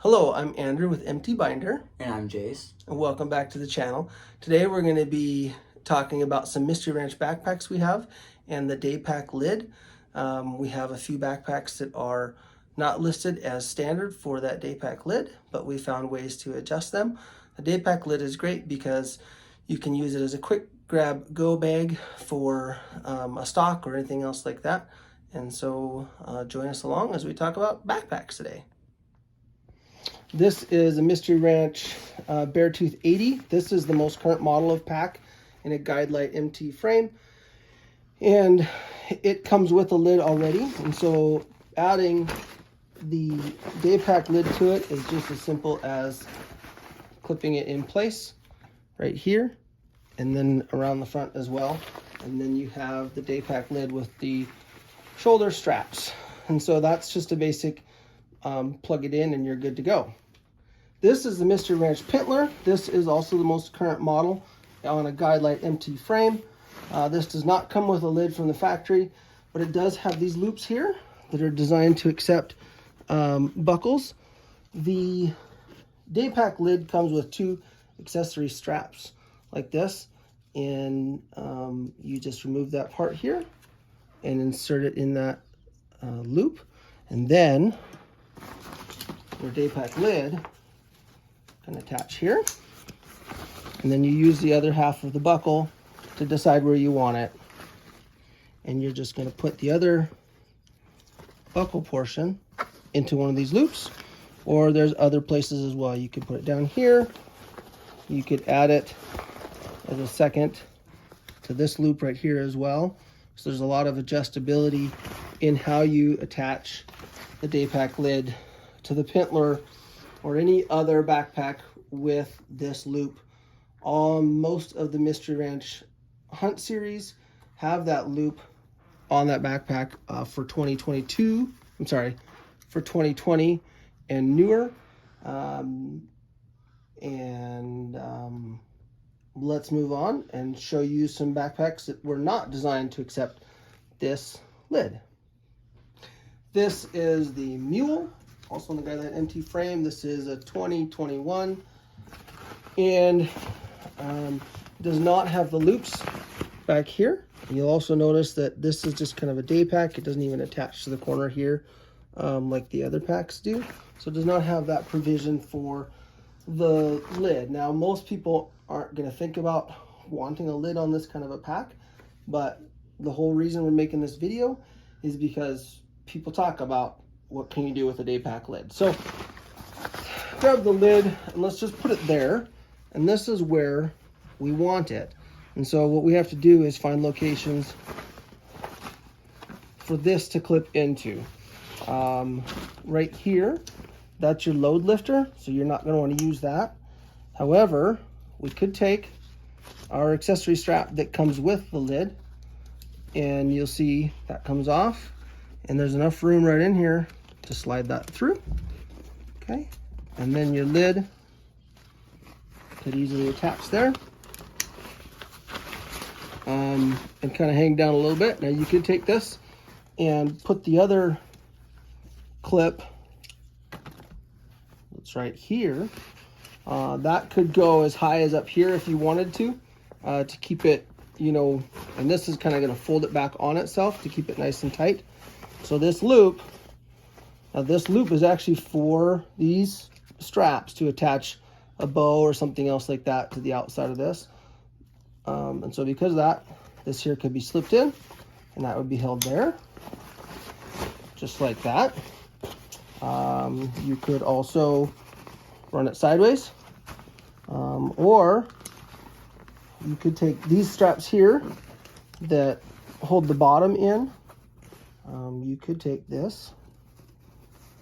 Hello, I'm Andrew with MT Binder. And I'm Jace. And welcome back to the channel. Today we're going to be talking about some Mystery Ranch backpacks we have and the daypack lid. We have a few backpacks that are not listed as standard for that daypack lid, but we found ways to adjust them. The daypack lid is great because you can use it as a quick grab go bag for a stock or anything else like that. And so join us along as we talk about backpacks today. This is a Mystery Ranch Beartooth 80. This is the most current model of pack in a Guidelight MT frame. And it comes with a lid already. And so adding the daypack lid to it is just as simple as clipping it in place right here and then around the front as well. And then you have the daypack lid with the shoulder straps. And so that's just a basic plug it in and you're good to go. This is the Mystery Ranch Pintler. This is also the most current model on a Guidelight MT frame. This does not come with a lid from the factory, but it does have these loops here that are designed to accept buckles. The daypack lid comes with two accessory straps like this, and you just remove that part here and insert it in that loop, and then your daypack lid can attach here, and then you use the other half of the buckle to decide where you want it, and you're just going to put the other buckle portion into one of these loops, or there's other places as well. You could put it down here, you could add it as a second to this loop right here as well. So there's a lot of adjustability in how you attach the daypack lid to the Pintler or any other backpack with this loop. Most of the Mystery Ranch Hunt series have that loop on that backpack for 2020 and newer. Let's move on and show you some backpacks that were not designed to accept this lid. This is the Mule, also in the Guidelight MT frame. This is a 2021 and does not have the loops back here. You'll also notice that this is just kind of a day pack. It doesn't even attach to the corner here like the other packs do. So it does not have that provision for the lid. Now, most people aren't going to think about wanting a lid on this kind of a pack, but the whole reason we're making this video is because people talk about what can you do with a day pack lid. So grab the lid and let's just put it there, and this is where we want it. And so what we have to do is find locations for this to clip into. Right here, that's your load lifter, so you're not going to want to use that. However, we could take our accessory strap that comes with the lid, and you'll see that comes off, and there's enough room right in here to slide that through. Okay, and then your lid could easily attach there and kind of hang down a little bit. Now you could take this and put the other clip that's right here. That could go as high as up here if you wanted to keep it, and this is kind of going to fold it back on itself to keep it nice and tight. So this loop is actually for these straps to attach a bow or something else like that to the outside of this. And so because of that, this here could be slipped in, and that would be held there, just like that. You could also run it sideways, or you could take these straps here that hold the bottom in. You could take this,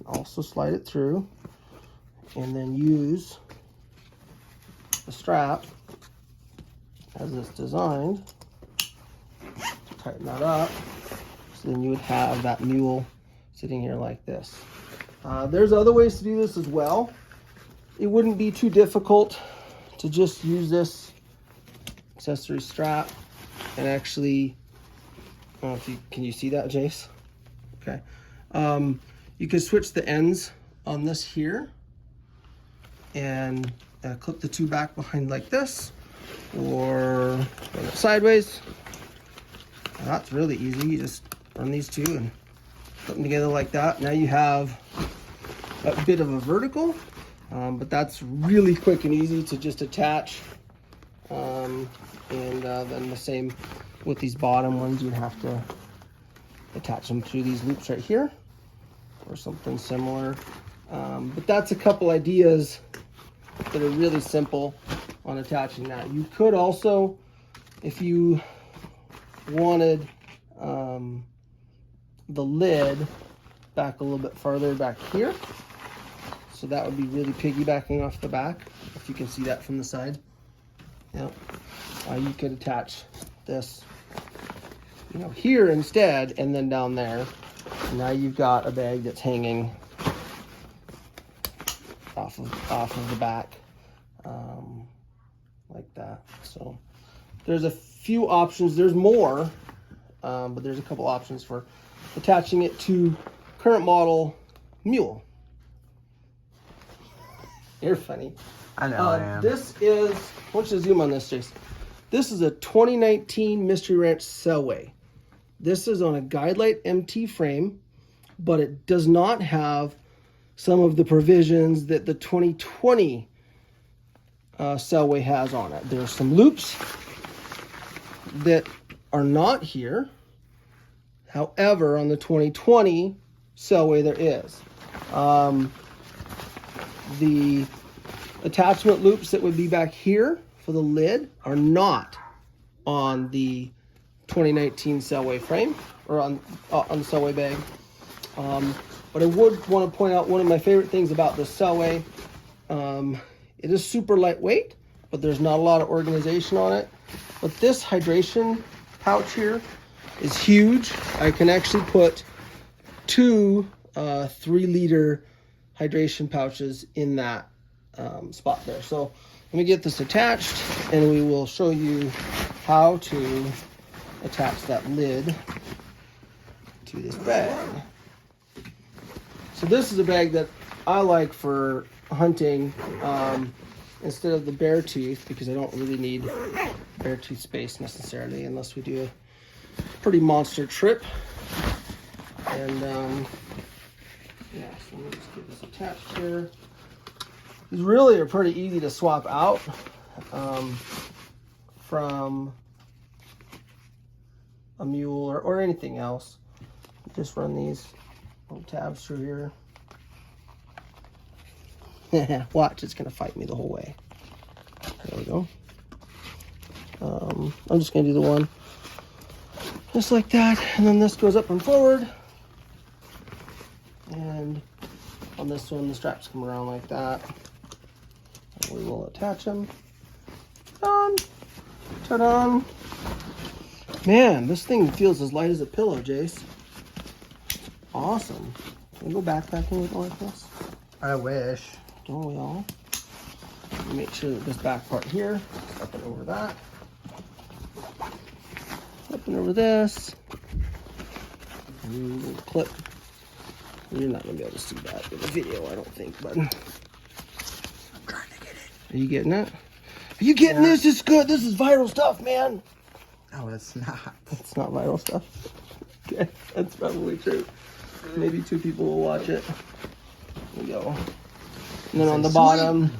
also slide it through, and then use the strap as it's designed to tighten that up. So then you would have that Mule sitting here like this. There's other ways to do this as well. It wouldn't be too difficult to just use this accessory strap and actually, I don't know if can you see that, Jace? Okay. You could switch the ends on this here and clip the two back behind like this, or run it sideways. That's really easy. You just run these two and put them together like that. Now you have a bit of a vertical, but that's really quick and easy to just attach. And then the same with these bottom ones, you'd have to attach them through these loops right here or something similar. But that's a couple ideas that are really simple on attaching that. You could also, if you wanted the lid back a little bit farther back here, so that would be really piggybacking off the back, if you can see that from the side. Yep. You could attach this, you know, here instead, and then down there. And now you've got a bag that's hanging off of the back, like that. So there's a few options. There's more, but there's a couple options for attaching it to current model Mule. You're funny. I know I am. This is, I want you to zoom on this, Jason. This is a 2019 Mystery Ranch Selway. This is on a Guidelight MT frame, but it does not have some of the provisions that the 2020 Selway has on it. There's some loops that are not here. However, on the 2020 Selway there is. The attachment loops that would be back here for the lid are not on the 2019 Selway frame, or on the Selway bag. But I would want to point out one of my favorite things about this Selway. It is super lightweight, but there's not a lot of organization on it. But this hydration pouch here is huge. I can actually put two 3-liter hydration pouches in that spot there. So let me get this attached, and we will show you how to attach that lid to this bag. So this is a bag that I like for hunting instead of the Beartooth, because I don't really need Beartooth space necessarily unless we do a pretty monster trip. And yeah, so let me just get this attached here. These really are pretty easy to swap out from a Mule or anything else. Just run these little tabs through here. Watch, it's gonna fight me the whole way. There we go. I'm just gonna do the one just like that, and then this goes up and forward. And on this one, the straps come around like that. And we will attach them. Ta-da! Man, this thing feels as light as a pillow, Jace. Awesome. Can we go backpacking with it like this? I wish. Don't we all? Make sure that this back part here, up and over that. Up and over this. And we'll clip. You're not going to be able to see that in the video, I don't think, but I'm trying to get it. Are you getting it? Are you getting this? It's good. This is viral stuff, man. No, it's not. It's not viral stuff. Okay, that's probably true. Maybe 2 people will watch it. There we go. And then on the bottom,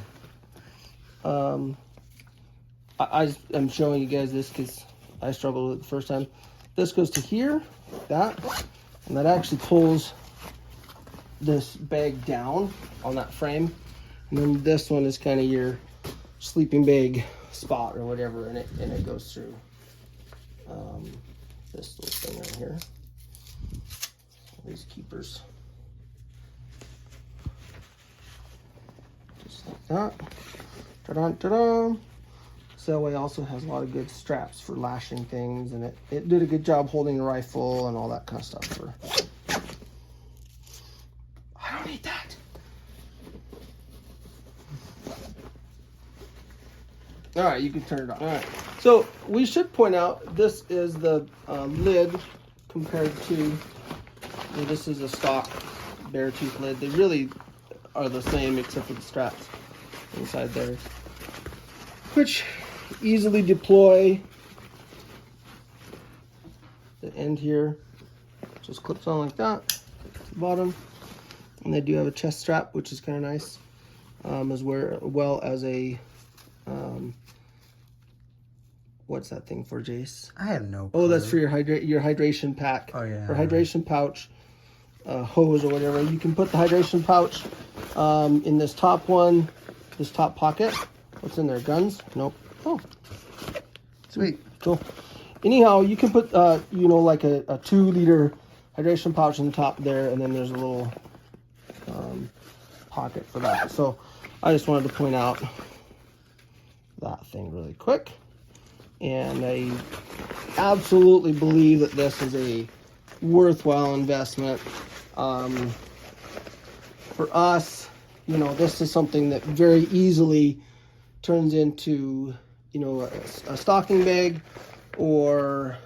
I'm showing you guys this because I struggled with it the first time. This goes to here, like that, and that actually pulls this bag down on that frame. And then this one is kind of your sleeping bag spot or whatever, and it goes through this little thing right here. These keepers. Just like that. Ta-da, ta-da. Selway also has a lot of good straps for lashing things, and it did a good job holding the rifle and all that kind of stuff. I don't need that. All right, you can turn it on. All right. So we should point out this is the lid compared to, this is a stock Beartooth lid. They really are the same except for the straps. inside there, which easily deploy. The end here just clips on like that to the bottom, and they do have a chest strap, which is kind of nice, as well as a what's that thing for, Jace? I have no clue. Oh, that's for your hydration pack. Oh, yeah. Or hydration pouch, hose or whatever. You can put the hydration pouch in this top one, this top pocket. What's in there? Guns? Nope. Oh, Sweet. cool. Anyhow, you can put, you know, like a 2-liter hydration pouch in the top there, and then there's a little pocket for that. So I just wanted to point out that thing really quick. And I absolutely believe that this is a worthwhile investment. For us, you know, this is something that very easily turns into, you know, a stocking bag, or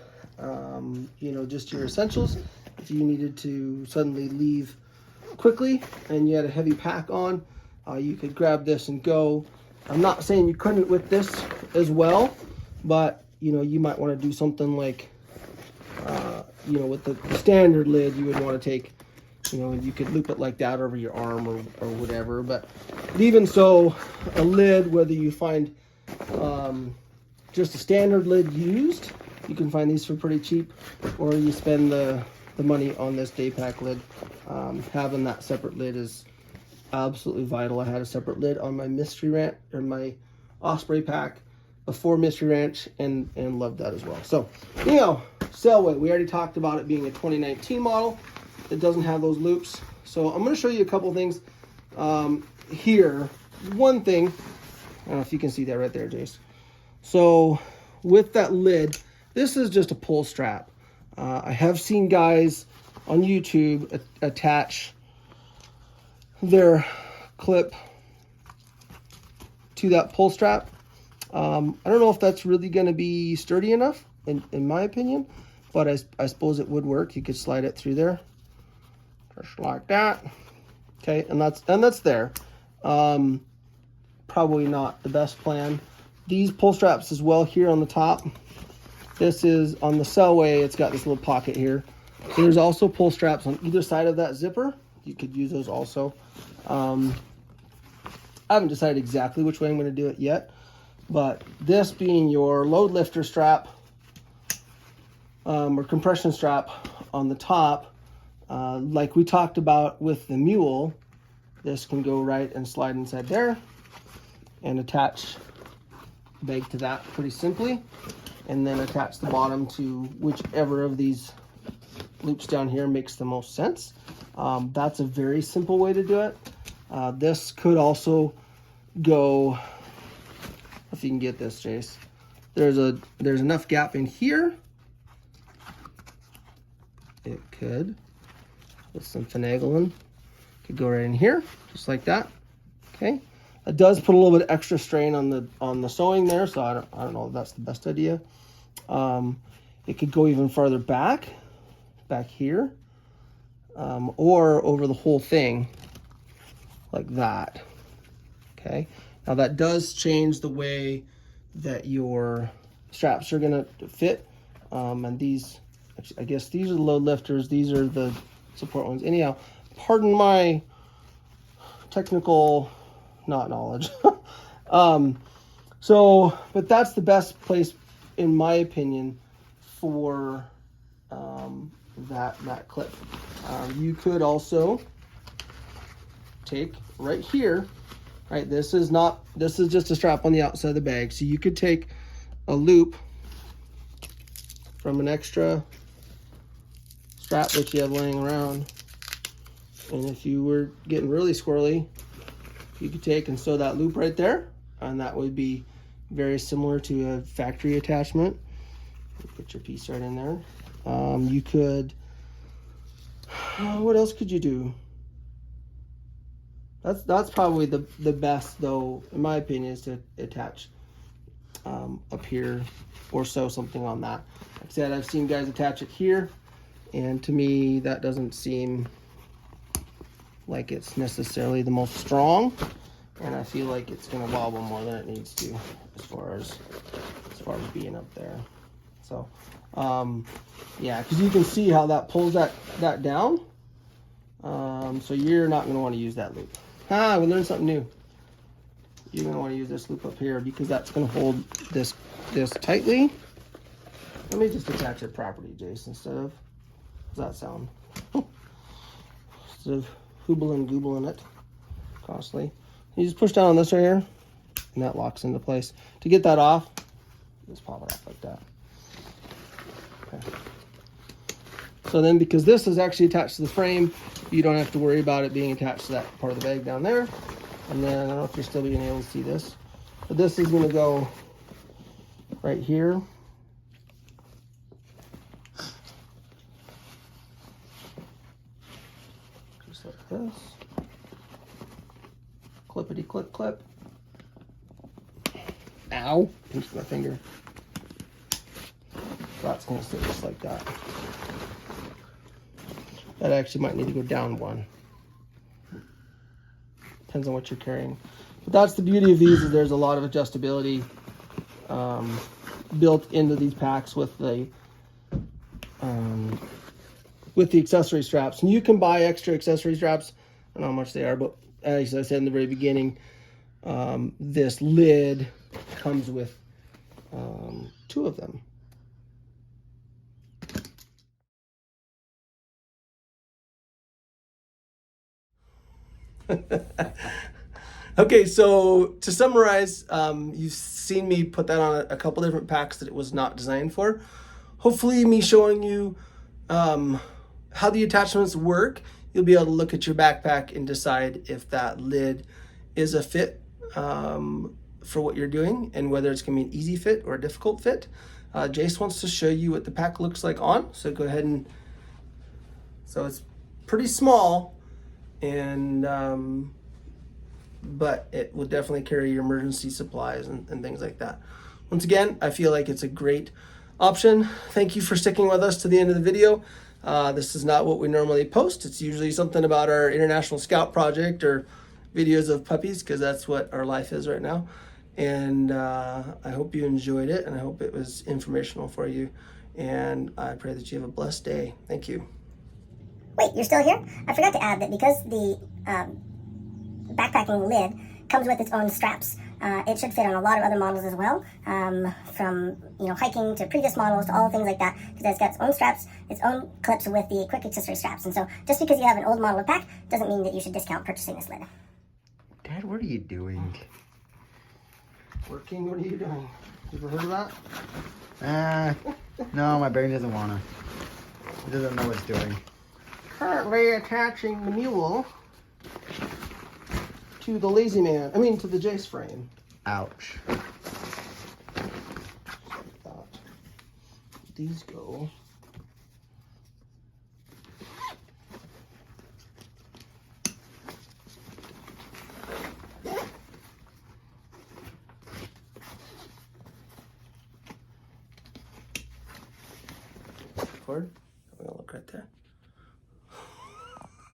you know, just your essentials. If you needed to suddenly leave quickly and you had a heavy pack on, you could grab this and go. I'm not saying you couldn't with this as well, but you know, you might want to do something like you know, with the standard lid, you would want to take, you know, you could loop it like that over your arm or whatever. But even so, a lid, whether you find just a standard lid used, you can find these for pretty cheap, or you spend the money on this day pack lid. Having that separate lid is absolutely vital. I had a separate lid on my Mystery Ranch, or my Osprey pack before Mystery Ranch, and loved that as well. So, you know, Selway, we already talked about it being a 2019 model. It doesn't have those loops. So I'm going to show you a couple things here. One thing, I don't know if you can see that right there, Jace. So with that lid, this is just a pull strap. I have seen guys on YouTube attach their clip to that pull strap. I don't know if that's really going to be sturdy enough, in my opinion, but I suppose it would work. You could slide it through there, just like that. Okay, and that's there. Probably not the best plan. These pull straps as well here on the top. This is on the Selway. It's got this little pocket here. There's also pull straps on either side of that zipper. You could use those also. I haven't decided exactly which way I'm going to do it yet, but this being your load lifter strap, or compression strap on the top, like we talked about with the Mule, this can go right and slide inside there and attach the bag to that pretty simply, and then attach the bottom to whichever of these loops down here makes the most sense. That's a very simple way to do it. This could also go, if you can get this, Jace, there's enough gap in here. It could, with some finagling, could go right in here, just like that. Okay, it does put a little bit extra strain on the sewing there, so I don't know if that's the best idea. It could go even farther back here, or over the whole thing, like that. Okay, now that does change the way that your straps are gonna fit, and these, I guess these are the load lifters, these are the support ones. Anyhow, pardon my technical not knowledge. But that's the best place, in my opinion, for that clip. You could also take right here, right? This is just a strap on the outside of the bag. So you could take a loop from an extra strap that you have laying around, and if you were getting really squirrely, you could take and sew that loop right there, and that would be very similar to a factory attachment. Put your piece right in there. You could, what else could you do? That's probably the best, though, in my opinion, is to attach up here or sew something on that. Like I said, I've seen guys attach it here, and to me that doesn't seem like it's necessarily the most strong. and I feel like it's gonna wobble more than it needs to as far as being up there. So yeah, because you can see how that pulls that down. So you're not going to want to use that loop. We learned something new. You're going to want to use this loop up here because that's going to hold this tightly. Let me just attach it properly, Jason, instead of, how's that sound? Instead of hoobling goobling it constantly. You just push down on this right here, and that locks into place. To get that off, just pop it off like that. Okay. So then, because this is actually attached to the frame, you don't have to worry about it being attached to that part of the bag down there. And then, I don't know if you're still being able to see this, but this is going to go right here. Just like this. Clippity clip clip. Ow! Pinched my finger. So that's going to sit just like that. That actually might need to go down one. Depends on what you're carrying. But that's the beauty of these, is there's a lot of adjustability built into these packs with the accessory straps. And you can buy extra accessory straps. I don't know how much they are, but as I said in the very beginning, this lid comes with 2 of them. Okay, so to summarize, you've seen me put that on a couple different packs that it was not designed for. Hopefully me showing you how the attachments work, you'll be able to look at your backpack and decide if that lid is a fit for what you're doing, and whether it's going to be an easy fit or a difficult fit. Jace wants to show you what the pack looks like on, so go ahead and, so it's pretty small, and but it will definitely carry your emergency supplies and things like that. Once again, I feel like it's a great option. Thank you for sticking with us to the end of the video. This is not what we normally post. It's usually something about our International Scout project or videos of puppies, because that's what our life is right now. And I hope you enjoyed it, and I hope it was informational for you. And I pray that you have a blessed day. Thank you. Wait, you're still here? I forgot to add that because the backpacking lid comes with its own straps, it should fit on a lot of other models as well, from hiking to previous models to all things like that, because it's got its own straps, its own clips with the quick accessory straps. And so just because you have an old model of pack doesn't mean that you should discount purchasing this lid. Dad, what are you doing? Working, what are you doing? You ever heard of that? No, my brain doesn't wanna. It doesn't know what it's doing. Currently attaching the Mule to the Lazy Man, to the Jace frame. Ouch. These go. Cord. I'm gonna look right there.